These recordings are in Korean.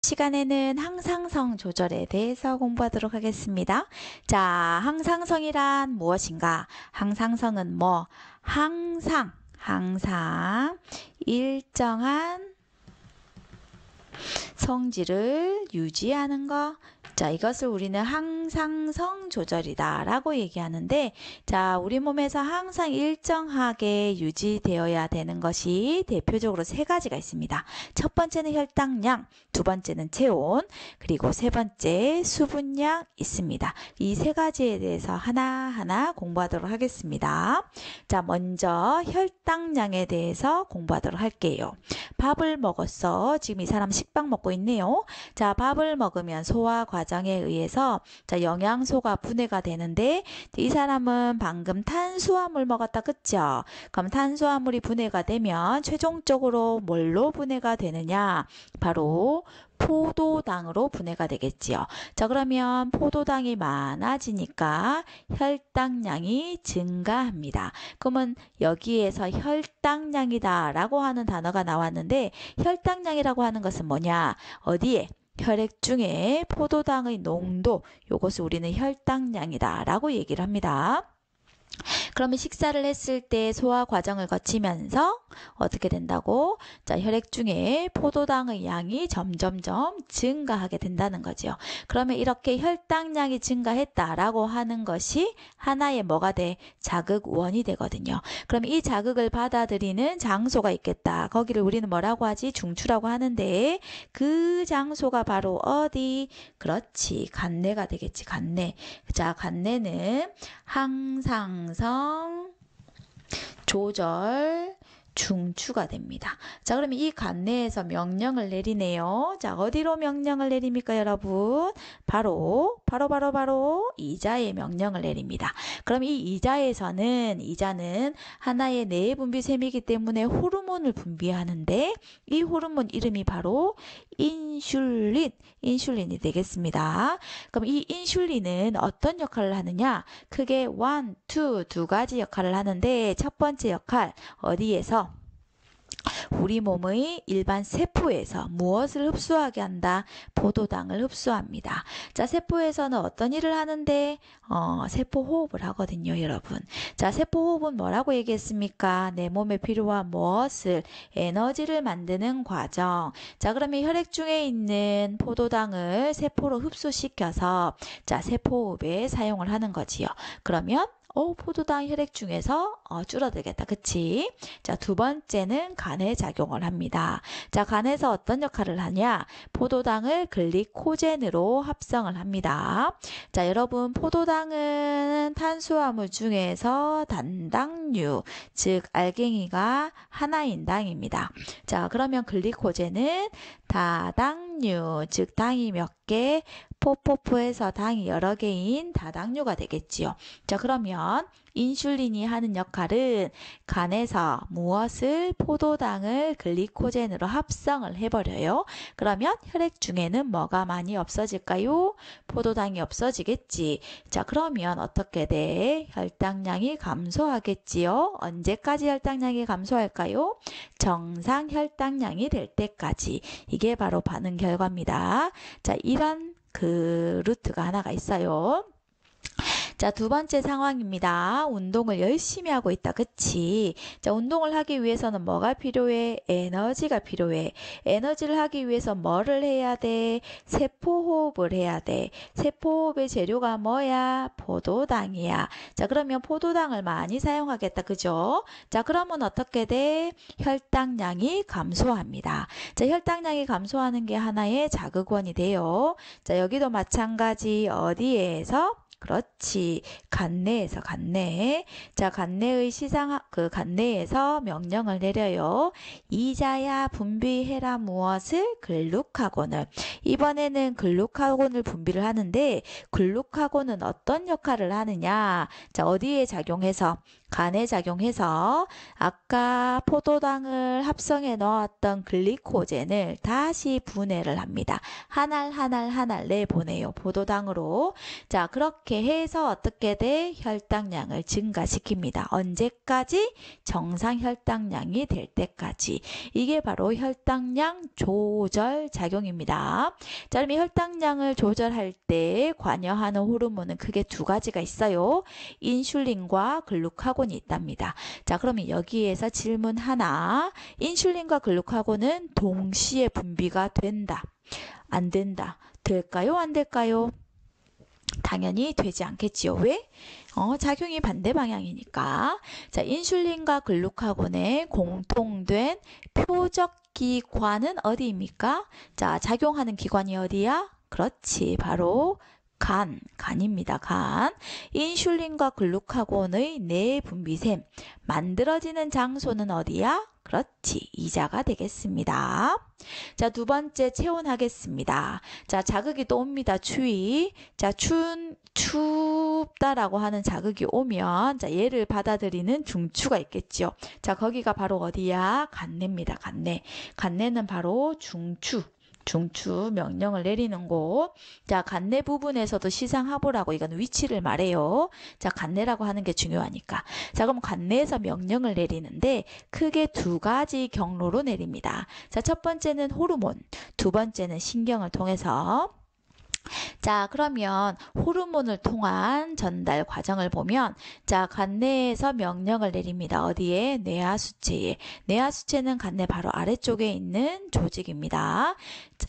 시간에는 항상성 조절에 대해서 공부하도록 하겠습니다. 자, 항상성이란 무엇인가? 항상성은 뭐? 항상 일정한 성질을 유지하는 거. 자, 이것을 우리는 항상성 조절이다 라고 얘기하는데, 자, 우리 몸에서 항상 일정하게 유지되어야 되는 것이 대표적으로 세 가지가 있습니다. 첫 번째는 혈당량, 두 번째는 체온, 그리고 세 번째 수분량 있습니다. 이 세 가지에 대해서 하나하나 공부하도록 하겠습니다. 자, 먼저 혈당량에 대해서 공부하도록 할게요. 밥을 먹었어. 지금 이 사람 식빵 먹고 있네요. 자, 밥을 먹으면 소화 과정에 의해서 자, 영양소가 분해가 되는데 이 사람은 방금 탄수화물 먹었다. 그쵸? 그럼 탄수화물이 분해가 되면 최종적으로 뭘로 분해가 되느냐? 바로 포도당으로 분해가 되겠지요. 자, 그러면 포도당이 많아지니까 혈당량이 증가합니다. 그러면 여기에서 혈당량이다 라고 하는 단어가 나왔는데 혈당량이라고 하는 것은 뭐냐? 어디에? 혈액 중에 포도당의 농도, 요것을 우리는 혈당량이다 라고 얘기를 합니다. 그러면 식사를 했을 때 소화 과정을 거치면서 어떻게 된다고? 자, 혈액 중에 포도당의 양이 점점점 증가하게 된다는 거죠. 그러면 이렇게 혈당량이 증가했다라고 하는 것이 하나의 뭐가 돼? 자극원이 되거든요. 그럼 이 자극을 받아들이는 장소가 있겠다. 거기를 우리는 뭐라고 하지? 중추라고 하는데 그 장소가 바로 어디? 그렇지. 간내가 되겠지. 간내. 자, 간내는 항상성 조절 중추가 됩니다. 자, 그러면 이 간내에서 명령을 내리네요. 자, 어디로 명령을 내립니까, 여러분? 바로 이자에 명령을 내립니다. 그럼 이 이자는 하나의 내분비샘이기 때문에 호르몬을 분비하는데 이 호르몬 이름이 바로 인슐린이 되겠습니다. 그럼 이 인슐린은 어떤 역할을 하느냐? 크게 두 가지 역할을 하는데 첫 번째 역할 어디에서? 우리 몸의 일반 세포에서 무엇을 흡수하게 한다? 포도당을 흡수합니다. 자, 세포에서는 어떤 일을 하는데? 세포 호흡을 하거든요, 여러분. 자, 세포 호흡은 뭐라고 얘기했습니까? 내 몸에 필요한 무엇을? 에너지를 만드는 과정. 자, 그러면 혈액 중에 있는 포도당을 세포로 흡수시켜서 자, 세포 호흡에 사용을 하는 거지요. 그러면 포도당 혈액 중에서 줄어들겠다. 그치? 자, 두 번째는 간에 작용을 합니다. 자, 간에서 어떤 역할을 하냐? 포도당을 글리코젠으로 합성을 합니다. 자, 여러분, 포도당은 탄수화물 중에서 단당류, 즉 알갱이가 하나인 당입니다. 자, 그러면 글리코젠은 다당류, 즉 당이 몇 개? 포포포에서 당이 여러 개인 다당류가 되겠지요. 자, 그러면 인슐린이 하는 역할은 간에서 무엇을? 포도당을 글리코젠으로 합성을 해버려요. 그러면 혈액 중에는 뭐가 많이 없어질까요? 포도당이 없어지겠지. 자, 그러면 어떻게 돼? 혈당량이 감소하겠지요. 언제까지 혈당량이 감소할까요? 정상 혈당량이 될 때까지. 이게 바로 반응 결과입니다. 자, 이런 루트가 하나가 있어요. 자, 두 번째 상황입니다. 운동을 열심히 하고 있다. 그치? 자, 운동을 하기 위해서는 뭐가 필요해? 에너지가 필요해. 에너지를 하기 위해서 뭐를 해야 돼? 세포호흡을 해야 돼. 세포호흡의 재료가 뭐야? 포도당이야. 자, 그러면 포도당을 많이 사용하겠다. 그죠? 자, 그러면 어떻게 돼? 혈당량이 감소합니다. 자, 혈당량이 감소하는 게 하나의 자극원이 돼요. 자, 여기도 마찬가지 어디에서? 그렇지. 간내에서 간내. 자, 간내의 간내에서 명령을 내려요. 이자야 분비해라 무엇을? 글루카곤을. 이번에는 글루카곤을 분비를 하는데 글루카곤은 어떤 역할을 하느냐? 자, 어디에 작용해서? 간에 작용해서 아까 포도당을 합성해 넣었던 글리코젠을 다시 분해를 합니다. 한 알 한 알 한 알 내보내요. 포도당으로. 자, 그렇게 해서 어떻게 돼? 혈당량을 증가시킵니다. 언제까지? 정상 혈당량이 될 때까지. 이게 바로 혈당량 조절 작용입니다. 자, 그럼 이 혈당량을 조절할 때 관여하는 호르몬은 크게 두 가지가 있어요. 인슐린과 글루카곤이 있답니다. 자, 그러면 여기에서 질문 하나. 인슐린과 글루카곤은 동시에 분비가 된다. 안 된다. 될까요? 안 될까요? 당연히 되지 않겠지요. 왜? 작용이 반대 방향이니까. 자, 인슐린과 글루카곤의 공통된 표적 기관은 어디입니까? 자, 작용하는 기관이 어디야? 그렇지. 바로 간입니다. 간. 인슐린과 글루카곤의 내분비샘 만들어지는 장소는 어디야? 그렇지. 이자가 되겠습니다. 자, 두 번째 체온하겠습니다. 자, 자극이 또 옵니다. 추위. 자, 춥다라고 하는 자극이 오면 자, 얘를 받아들이는 중추가 있겠죠. 자, 거기가 바로 어디야? 간내입니다. 간내. 간내는 바로 중추 명령을 내리는 곳. 자, 간내 부분에서도 시상하보라고 이건 위치를 말해요. 자, 간내라고 하는 게 중요하니까. 자, 그럼 간내에서 명령을 내리는데 크게 두 가지 경로로 내립니다. 자, 첫 번째는 호르몬, 두 번째는 신경을 통해서. 자, 그러면 호르몬을 통한 전달 과정을 보면 자, 간내에서 명령을 내립니다. 어디에? 뇌하수체에. 뇌하수체는 간내 바로 아래쪽에 있는 조직입니다.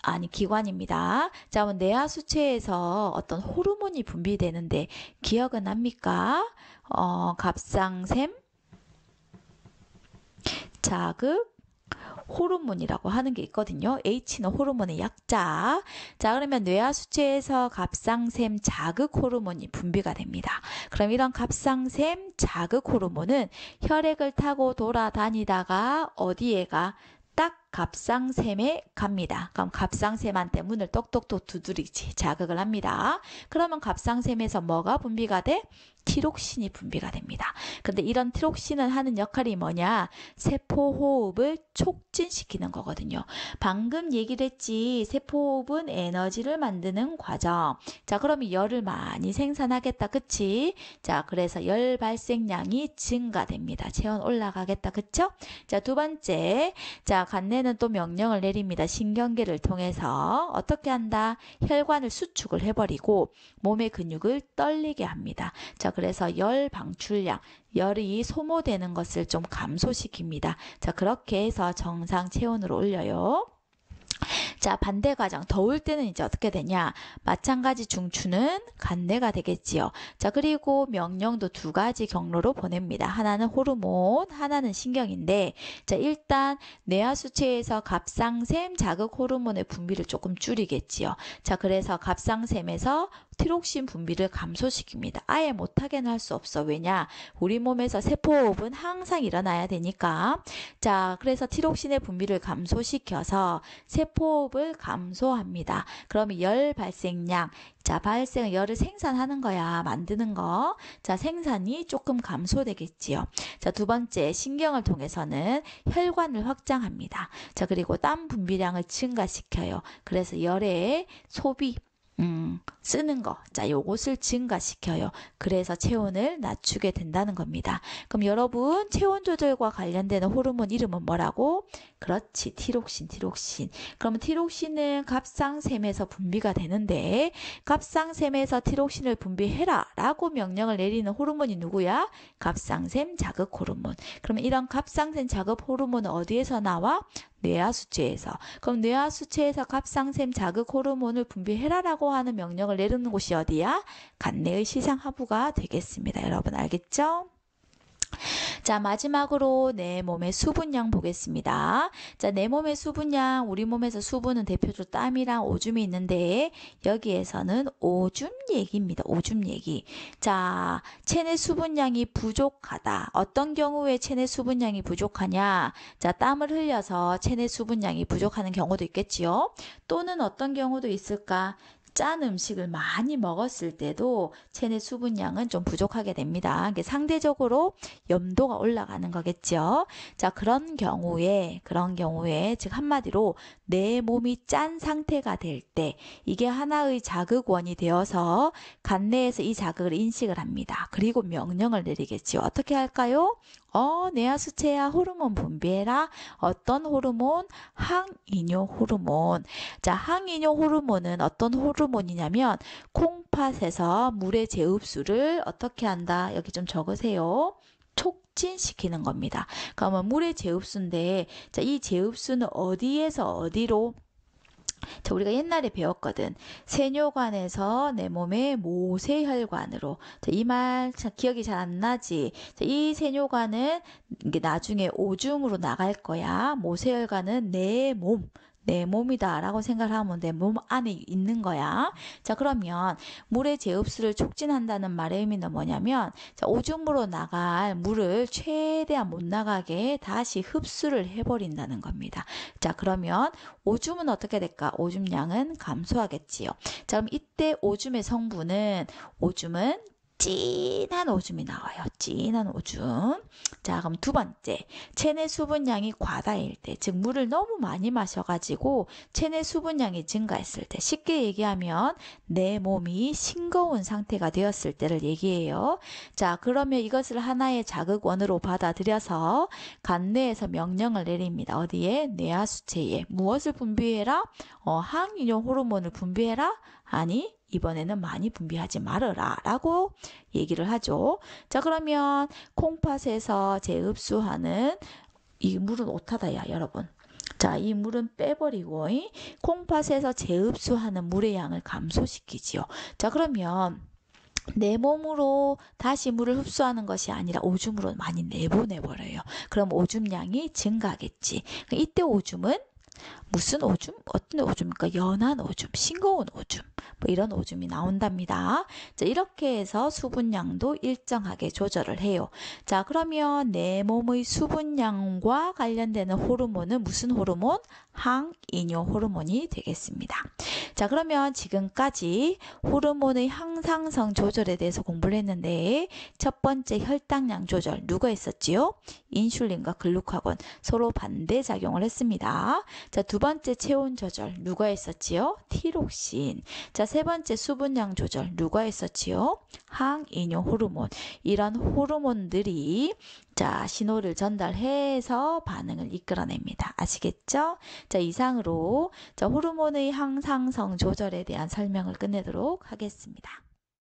아니, 기관입니다. 자, 그럼 뇌하수체에서 어떤 호르몬이 분비되는데 기억은 납니까? 갑상샘, 자극, 호르몬이라고 하는 게 있거든요. H는 호르몬의 약자. 자, 그러면 뇌하수체에서 갑상샘 자극 호르몬이 분비가 됩니다. 그럼 이런 갑상샘 자극 호르몬은 혈액을 타고 돌아다니다가 어디에 가? 딱 갑상샘에 갑니다. 그럼 갑상샘한테 문을 똑똑똑 두드리지. 자극을 합니다. 그러면 갑상샘에서 뭐가 분비가 돼? 티록신이 분비가 됩니다. 근데 이런 티록신은 하는 역할이 뭐냐? 세포호흡을 촉진시키는 거거든요. 방금 얘기를 했지. 세포호흡은 에너지를 만드는 과정. 자, 그러면 열을 많이 생산하겠다. 그치? 자, 그래서 열 발생량이 증가됩니다. 체온 올라가겠다. 그쵸? 자, 두 번째. 자, 간내는 또 명령을 내립니다. 신경계를 통해서 어떻게 한다? 혈관을 수축을 해버리고 몸의 근육을 떨리게 합니다. 자, 그래서 열 방출량, 열이 소모되는 것을 좀 감소시킵니다. 자, 그렇게 해서 정상 체온으로 올려요. 자, 반대 과정. 더울 때는 이제 어떻게 되냐? 마찬가지 중추는 간내가 되겠지요. 자, 그리고 명령도 두 가지 경로로 보냅니다. 하나는 호르몬, 하나는 신경인데, 자, 일단 뇌하수체에서 갑상샘 자극 호르몬의 분비를 조금 줄이겠지요. 자, 그래서 갑상샘에서 티록신 분비를 감소시킵니다. 아예 못하게는 할 수 없어. 왜냐? 우리 몸에서 세포호흡은 항상 일어나야 되니까. 자, 그래서 티록신의 분비를 감소시켜서 세포호흡을 감소합니다. 그러면 열 발생량, 자, 발생, 열을 생산하는 거야. 만드는 거. 자, 생산이 조금 감소되겠지요. 자, 두 번째, 신경을 통해서는 혈관을 확장합니다. 자, 그리고 땀 분비량을 증가시켜요. 그래서 열의 소비, 쓰는 거. 자, 요것을 증가시켜요. 그래서 체온을 낮추게 된다는 겁니다. 그럼 여러분, 체온 조절과 관련되는 호르몬 이름은 뭐라고? 그렇지, 티록신. 그러면 티록신은 갑상샘에서 분비가 되는데, 갑상샘에서 티록신을 분비해라 라고 명령을 내리는 호르몬이 누구야? 갑상샘 자극 호르몬. 그러면 이런 갑상샘 자극 호르몬은 어디에서 나와? 뇌하수체에서. 그럼 뇌하수체에서 갑상샘 자극 호르몬을 분비해라라고 하는 명령을 내리는 곳이 어디야? 간내의 시상하부가 되겠습니다. 여러분 알겠죠? 자, 마지막으로 내 몸의 수분량 보겠습니다. 자, 내 몸의 수분량, 우리 몸에서 수분은 대표적으로 땀이랑 오줌이 있는데 여기에서는 오줌 얘기입니다. 오줌 얘기. 자, 체내 수분량이 부족하다. 어떤 경우에 체내 수분량이 부족하냐? 자, 땀을 흘려서 체내 수분량이 부족하는 경우도 있겠지요. 또는 어떤 경우도 있을까? 짠 음식을 많이 먹었을 때도 체내 수분량은 좀 부족하게 됩니다. 이게 상대적으로 염도가 올라가는 거겠죠. 자, 그런 경우에 즉 한마디로 내 몸이 짠 상태가 될 때 이게 하나의 자극원이 되어서 간 내에서 이 자극을 인식을 합니다. 그리고 명령을 내리겠지요. 어떻게 할까요? 뇌하수체야 호르몬 분비해라. 어떤 호르몬? 항이뇨 호르몬. 자, 항이뇨 호르몬은 어떤 호르몬이냐면 콩팥에서 물의 재흡수를 어떻게 한다? 여기 좀 적으세요. 촉진시키는 겁니다. 그러면 물의 재흡수인데, 자, 이 재흡수는 어디에서 어디로? 자, 우리가 옛날에 배웠거든. 세뇨관에서 내 몸의 모세혈관으로. 자, 이 말 기억이 잘 안 나지? 자, 이 세뇨관은 이게 나중에 오줌으로 나갈 거야. 모세혈관은 내 몸이다 라고 생각하면 내 몸 안에 있는 거야. 자, 그러면 물의 재흡수를 촉진한다는 말의 의미는 뭐냐면, 자, 오줌으로 나갈 물을 최대한 못 나가게 다시 흡수를 해버린다는 겁니다. 자, 그러면 오줌은 어떻게 될까? 오줌량은 감소하겠지요. 자, 그럼 이때 오줌의 성분은 진한 오줌이 나와요. 진한 오줌. 자, 그럼 두 번째. 체내 수분량이 과다일 때, 즉 물을 너무 많이 마셔가지고 체내 수분량이 증가했을 때, 쉽게 얘기하면 내 몸이 싱거운 상태가 되었을 때를 얘기해요. 자, 그러면 이것을 하나의 자극원으로 받아들여서 간 내에서 명령을 내립니다. 어디에? 뇌하수체에. 무엇을 분비해라? 항이뇨 호르몬을 분비해라? 아니, 이번에는 많이 분비하지 말아라 라고 얘기를 하죠. 자, 그러면 콩팥에서 재흡수하는 이 물은 오타다 야 여러분. 자, 이 물은 빼버리고 콩팥에서 재흡수하는 물의 양을 감소시키지요. 자, 그러면 내 몸으로 다시 물을 흡수하는 것이 아니라 오줌으로 많이 내보내버려요. 그럼 오줌량이 증가하겠지. 이때 오줌은 무슨 오줌? 어떤 오줌입니까? 연한 오줌, 싱거운 오줌, 뭐 이런 오줌이 나온답니다. 자, 이렇게 해서 수분량도 일정하게 조절을 해요. 자, 그러면 내 몸의 수분량과 관련되는 호르몬은 무슨 호르몬? 항이뇨 호르몬이 되겠습니다. 자, 그러면 지금까지 호르몬의 항상성 조절에 대해서 공부를 했는데, 첫 번째 혈당량 조절 누가 했었지요? 인슐린과 글루카곤 서로 반대 작용을 했습니다. 자, 두 번째 체온 조절 누가 했었지요? 티록신. 자, 세 번째 수분량 조절 누가 했었지요? 항이뇨 호르몬. 이런 호르몬들이 자, 신호를 전달해서 반응을 이끌어냅니다. 아시겠죠? 자, 이상으로 자, 호르몬의 항상성 조절에 대한 설명을 끝내도록 하겠습니다.